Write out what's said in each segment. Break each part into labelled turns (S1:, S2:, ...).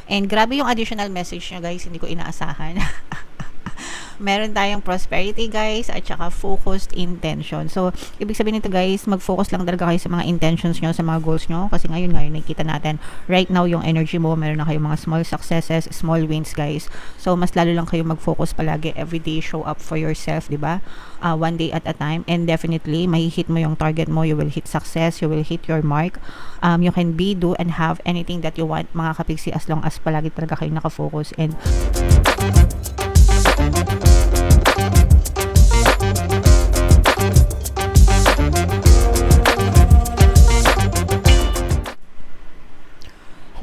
S1: And grabe yung additional message nyo guys, hindi ko inaasahan. Meron tayong prosperity guys at saka focused intention. So, ibig sabihin nito guys, mag-focus lang talaga kayo sa mga intentions nyo, sa mga goals nyo. Kasi ngayon nakikita natin, right now yung energy mo, meron na kayong mga small successes, small wins guys. So, mas lalo lang kayo mag-focus palagi, everyday show up for yourself, di ba? One day at a time. And definitely, mahihit mo yung target mo, you will hit success, you will hit your mark. You can be, do, and have anything that you want, mga kapigsi, as long as palagi talaga kayo nakafocus. And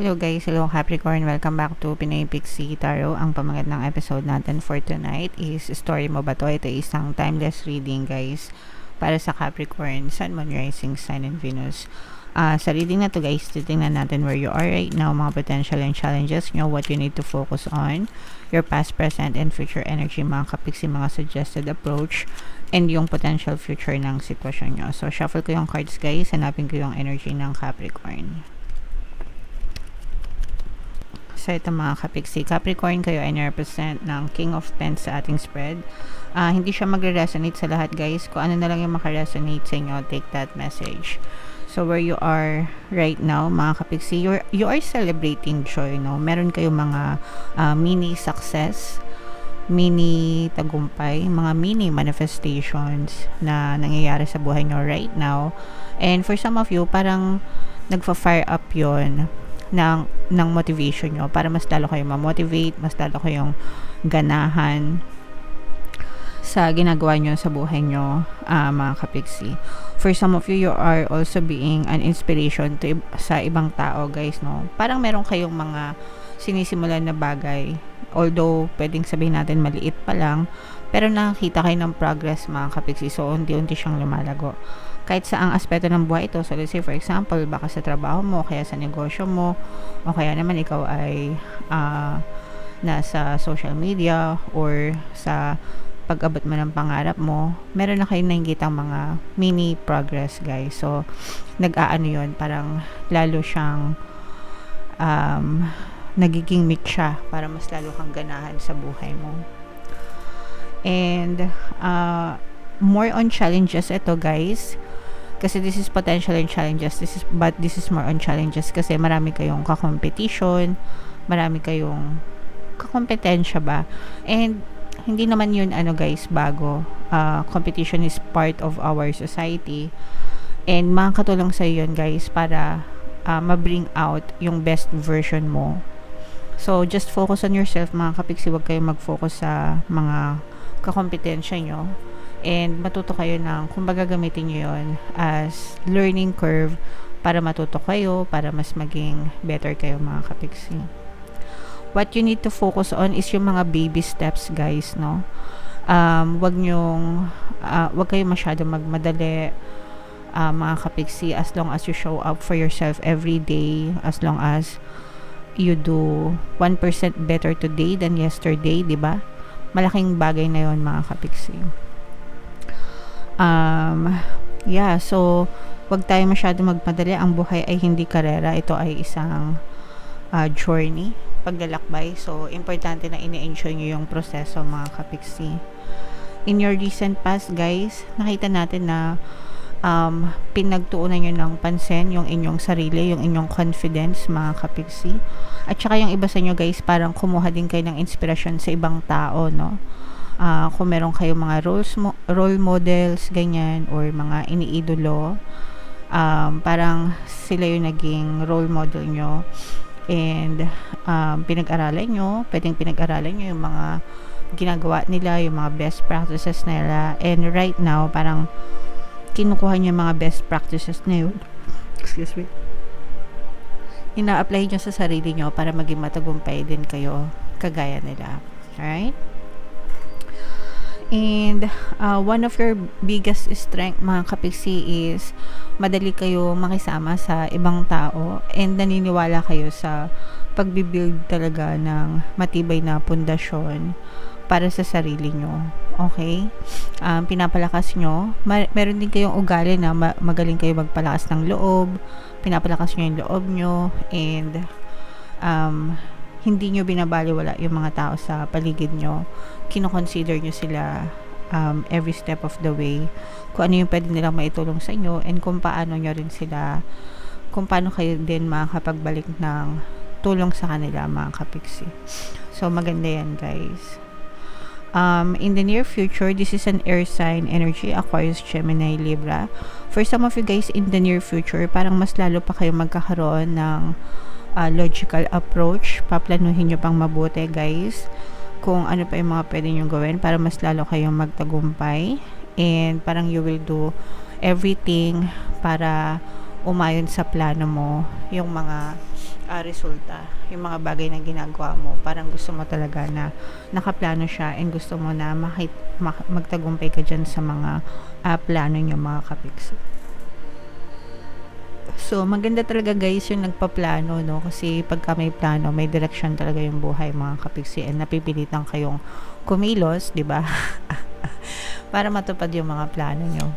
S1: hello guys, hello Capricorn, welcome back to Pinay Pixie Tarot. Ang pamagat ng episode natin for tonight is Story Mo Ba To? Ito isang timeless reading guys para sa Capricorn, Sun, Moon, Rising, Sun, and Venus. Sa reading na to guys, titingnan natin where you are right now, mga potential and challenges nyo, what you need to focus on, your past, present, and future energy, mga kapiksi, mga suggested approach, and yung potential future ng sitwasyon nyo. So, shuffle ko yung cards guys, hanapin ko yung energy ng Capricorn. So, ito mga kapiksi, Capricorn, kayo ay represent ng King of Pens sa ating spread. Hindi siya magre-resonate sa lahat guys. Kung ano na lang yung makaresonate sa inyo, take that message. So, where you are right now, mga kapiksi, you are celebrating joy, no? Meron kayong mga mini success, mini tagumpay, mga mini manifestations na nangyayari sa buhay nyo right now. And for some of you, parang nagfa-fire up yon ng motivation nyo para mas lalo kayong ma-motivate, mas lalo kayong ganahan sa ginagawa nyo sa buhay nyo, mga kapiksi. For some of you, you are also being an inspiration to sa ibang tao guys, no? Parang meron kayong mga sinisimulan na bagay, although pwedeng sabihin natin maliit pa lang, pero nakakita kayo ng progress mga kapiksi, so unti-unti siyang lumalago kahit sa ang aspeto ng buhay ito. So let's say for example, baka sa trabaho mo, kaya sa negosyo mo, o kaya naman ikaw ay nasa social media or sa pag-abot mo ng pangarap mo, meron na kayong nakikitang mga mini progress guys. So nag-aano yun, parang lalo siyang nagiging mitya para mas lalo kang ganahan sa buhay mo. And more on challenges ito guys, kasi this is potential and challenges, but this is more on challenges kasi marami kayong kakompetition, marami kayong kakompetensya ba, and hindi naman yun guys bago. Competition is part of our society, and makakatulong sa yun guys para ma-bring out yung best version mo. So just focus on yourself mga kapiksi, wag kayong mag-focus sa mga kakompetensya nyo, and matuto kayo ng kumbaga gamitin nyo yun as learning curve para matuto kayo, para mas maging better kayo mga kapiksi. What you need to focus on is yung mga baby steps guys, no? Wag kayong masyado magmadali, mga kapiksi, as long as you show up for yourself every day, as long as you do 1% better today than yesterday, di ba? Malaking bagay na yon mga kapiksi. Yeah, so wag tayo masyado magmadali. Ang buhay ay hindi karera, ito ay isang journey, paglalakbay. So importante na ini-enjoy nyo yung proseso mga kapiksi. In your recent past guys, nakita natin na pinagtuunan nyo ng pansin yung inyong sarili, yung inyong confidence mga kapiksi. At saka yung iba sa inyo guys, parang kumuha din kayo ng inspirasyon sa ibang tao, no? Kung meron kayong mga role models, ganyan, or mga iniidolo, parang sila yung naging role model nyo, and pinag-aralan nyo, pwedeng pinag-aralan nyo yung mga ginagawa nila, yung mga best practices nila, and right now, parang kinukuha nyo yung mga best practices na yun, excuse me, ina-apply nyo sa sarili nyo para maging matagumpay din kayo kagaya nila. Alright? And one of your biggest strength mga kapiksi is madali kayo makisama sa ibang tao, and naniniwala kayo sa pagbibuild talaga ng matibay na pundasyon para sa sarili nyo. Okay? Pinapalakas nyo. Meron din kayong ugali na magaling kayo magpalakas ng loob. Pinapalakas nyo yung loob nyo, and hindi nyo binabaliwala yung mga tao sa paligid nyo. Kino-consider nyo sila every step of the way. Kung ano yung pwede nilang maitulong sa inyo and kung paano nyo rin sila, kung paano kayo din makakapagbalik ng tulong sa kanila, mga kapiksi. So, maganda yan, guys. In the near future, this is an air sign energy, Aquarius, Gemini, Libra. For some of you guys, in the near future, parang mas lalo pa kayo magkakaroon ng logical approach. Paplanuhin nyo pang mabuti, guys, kung ano pa yung mga pwede nyo gawin para mas lalo kayong magtagumpay. And parang you will do everything para umayon sa plano mo yung mga resulta, yung mga bagay na ginagawa mo. Parang gusto mo talaga na nakaplano siya and gusto mo na magtagumpay ka dyan sa mga plano nyo, mga kapiksi. So, maganda talaga guys yung nagpaplano, no? Kasi pagka may plano, may direction talaga yung buhay, mga kapiksi, and napipilitan kayong kumilos, di ba? Para matupad yung mga plano nyo.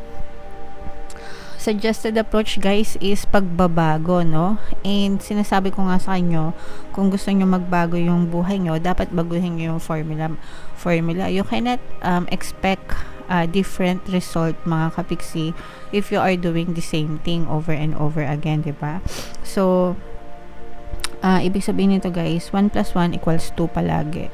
S1: Suggested approach guys is pagbabago, no? And sinasabi ko nga sa inyo, kung gusto nyo magbago yung buhay nyo, dapat baguhin nyo yung formula. You cannot expect different result, mga kapiksi, if you are doing the same thing over and over again, diba? So, ibig sabihin nito guys, 1 + 1 = 2 palagi.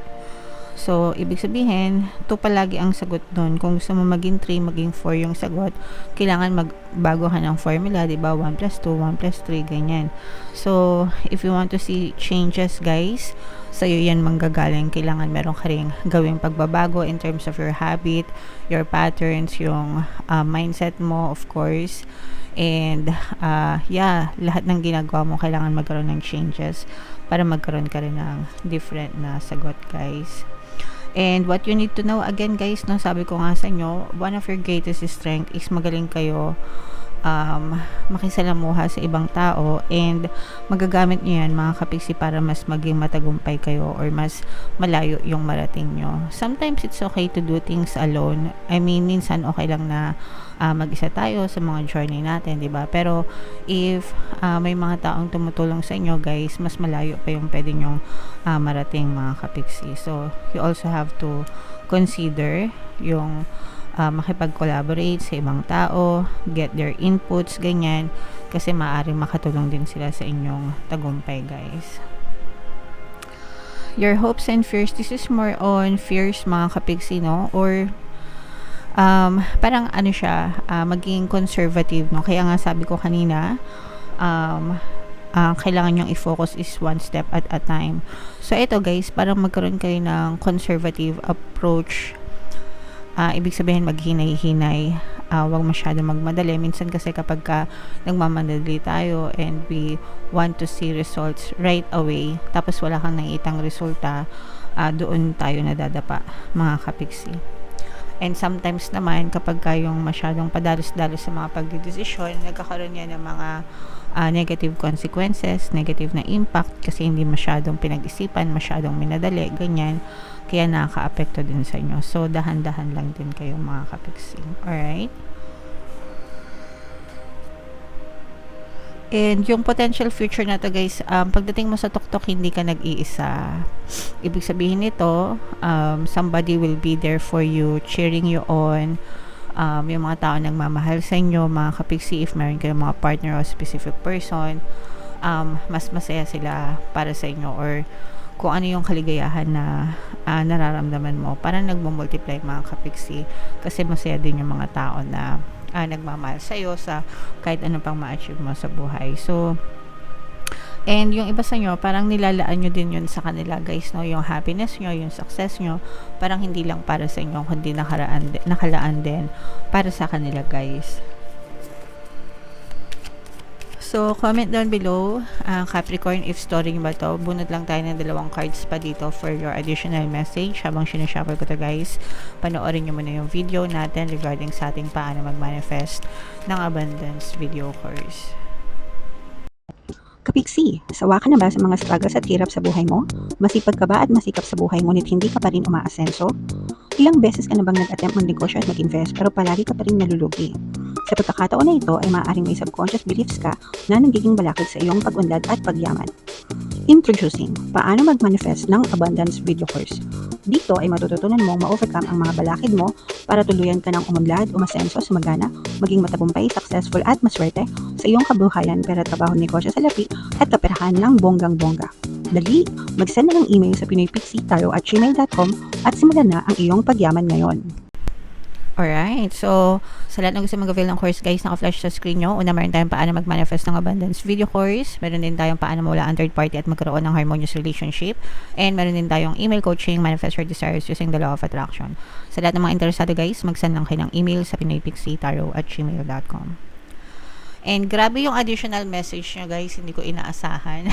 S1: So, ibig sabihin, 2 palagi ang sagot doon. Kung gusto mo maging 3, maging 4 yung sagot, kailangan magbago ka ng formula, diba? 1 + 2, 1 + 3, ganyan. So, if you want to see changes, guys, sa'yo yan manggagaling. Kailangan meron ka rin gawing pagbabago in terms of your habit, your patterns, yung mindset mo, of course. And, lahat ng ginagawa mo, kailangan magkaroon ng changes para magkaroon ka rin ng different na sagot, guys. And what you need to know, again guys, no, sabi ko nga sa inyo, one of your greatest strength is magaling kayo makisalamuha sa ibang tao, and magagamit nyo yan, mga kapiksi, para mas maging matagumpay kayo or mas malayo yung marating nyo. Sometimes it's okay to do things alone. I mean, minsan okay lang na mag-isa tayo sa mga journey natin, diba? Pero if may mga taong tumutulong sa inyo, guys, mas malayo pa yung pwede nyong marating, mga kapiksi. So, you also have to consider yung makipag-collaborate sa ibang tao, get their inputs, ganyan, kasi maaaring makatulong din sila sa inyong tagumpay, guys. Your hopes and fears, this is more on fears, mga kapiksi, no? Or parang ano siya, maging conservative, no? Kaya nga sabi ko kanina, kailangan nyong i-focus is one step at a time. So, ito guys, parang magkaroon kayo ng conservative approach. Ibig sabihin, maghinay-hinay, wag masyado magmadali. Minsan kasi kapag nagmamadali tayo and we want to see results right away, tapos wala kang nakitang resulta, doon tayo nadadapa, mga kapiksi. And sometimes naman, kapag yung masyadong padalos-dalos sa mga pagdedesisyon, nagkakaroon yan ng mga negative consequences, negative na impact, kasi hindi masyadong pinag-isipan, masyadong minadali, ganyan. Kaya nakaka-apekto din sa inyo. So, dahan-dahan lang din kayo, mga kapiksi. Alright? And yung potential future na to, guys, pagdating mo sa tuktok, hindi ka nag-iisa. Ibig sabihin nito, somebody will be there for you, cheering you on. Yung mga tao nagmamahal sa inyo, mga kapiksi, if meron kayong mga partner o specific person, mas masaya sila para sa inyo, or kung ano yung kaligayahan na nararamdaman mo, parang nagmumultiply, mga kapiksi, kasi masaya din yung mga tao na nagmamahal sa'yo sa kahit ano pang ma-achieve mo sa buhay. So, and yung iba sa nyo, parang nilalaan nyo din yun sa kanila, guys, no? Yung happiness nyo, yung success nyo, parang hindi lang para sa inyo, kundi nakalaan din para sa kanila, guys. So, comment down below, Capricorn, if story nyo ba to. Bunot lang tayo ng 2 cards pa dito for your additional message. Habang sinashuffle ko to, guys, panoorin nyo muna yung video natin regarding sa ating paano mag-manifest ng abundance video course.
S2: Kapiksi, sawa ka na ba sa mga struggles at hirap sa buhay mo? Masipag ka ba at masikap sa buhay ngunit hindi ka pa rin umaasenso? Ilang beses ka na bang nag-attempt mag-negosyo at mag-invest pero palagi ka pa rin nalulugi? Sa pagkakataon na ito ay maaaring may subconscious beliefs ka na nagiging balakid sa iyong pag-unlad at pagyaman. Introducing, paano mag-manifest ng abundance video course. Dito ay matututunan mong ma-overcome ang mga balakid mo para tuluyan ka ng umunlad, umasenso, sumagana, maging matagumpay, successful at maswerte sa iyong kabuhayan, pera, trabaho, negosyo, salapi at kaperahan ng bonggang-bongga. Dali, mag-send na ng email sa pinoypixie@gmail.com at simulan na ang iyong pagyaman ngayon.
S1: Alright, so sa lahat na gusto mag-avail ng course guys, naka-flash sa screen nyo. Una, meron tayong paano mag-manifest ng abundance video course. Meron din tayong paano mawala ang third party at magkaroon ng harmonious relationship. And meron din tayong email coaching, manifest your desires using the law of attraction. Sa lahat ng mga interesado guys, mag-send lang kayo ng email sa pinoypixie@gmail.com. And grabe yung additional message nyo guys, hindi ko inaasahan.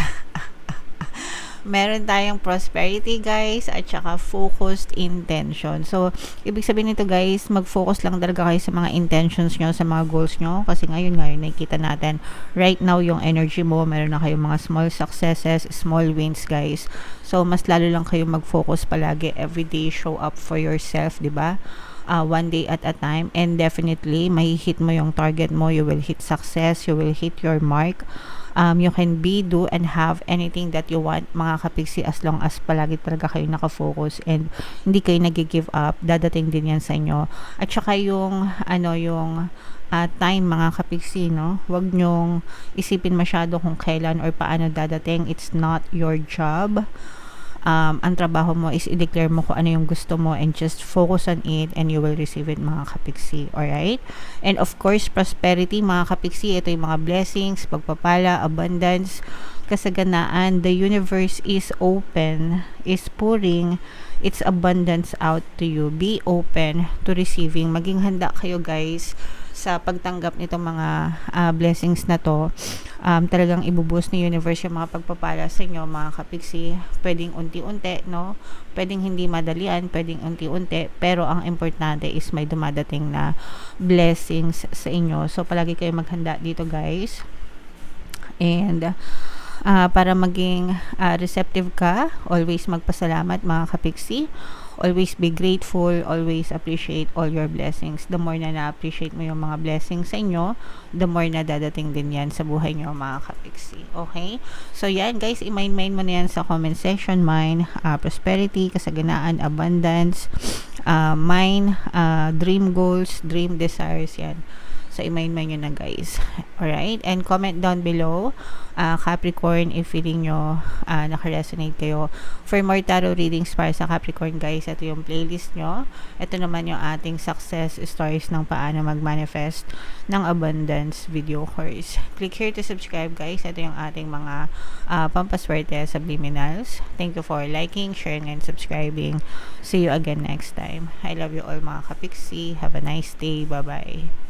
S1: Meron tayong prosperity guys at saka focused intention. So, ibig sabihin nito guys, mag-focus lang talaga kayo sa mga intentions nyo, sa mga goals nyo. Kasi ngayon nakikita natin, right now yung energy mo, meron na kayong mga small successes, small wins guys. So, mas lalo lang kayo mag-focus palagi. Everyday show up for yourself, di ba? One day at a time, and definitely may hit mo yung target mo. You will hit success, you will hit your mark. You can be, do, and have anything that you want mga kapiksi, as long as palagi talaga kayo nakafocus and hindi kayo nag-give up. Dadating din yan sa inyo. At saka yung time mga kapiksi, no? Huwag nyong isipin masyado kung kailan or paano dadating. It's not your job. Ang trabaho mo is i-declare mo kung ano yung gusto mo and just focus on it and you will receive it mga kapiksi. Alright? And of course, prosperity mga kapiksi, ito yung mga blessings, pagpapala, abundance, kasaganaan. The universe is open, is pouring its abundance out to you. Be open to receiving. Maging handa kayo guys sa pagtanggap nitong mga blessings na to. Talagang ibuboost ni universe yung mga pagpapala sa inyo mga kapiksi. Pwedeng unti-unti, no? Pwedeng hindi madalian, pwedeng unti-unti, pero ang importante is may dumadating na blessings sa inyo. So palagi kayo maghanda dito guys. And para maging receptive ka, always magpasalamat mga kapiksi. Always be grateful, always appreciate all your blessings. The more na na-appreciate mo yung mga blessings sa inyo, the more na dadating din yan sa buhay nyo mga kapiksi. Okay? So yan guys, i-mind mo na yan sa comment section. Mine, prosperity, kasaganaan, abundance, mine, dream goals, dream desires, yan. So, i-mind nyo na guys. Alright? And comment down below, Capricorn, if feeling nyo naka-resonate kayo. For more tarot readings para sa Capricorn guys, ito yung playlist nyo. Ito naman yung ating success stories ng paano mag-manifest ng abundance video course. Click here to subscribe guys. Ito yung ating mga pampaswerte subliminals. Thank you for liking, sharing, and subscribing. See you again next time. I love you all mga kapiksi. Have a nice day. Bye-bye.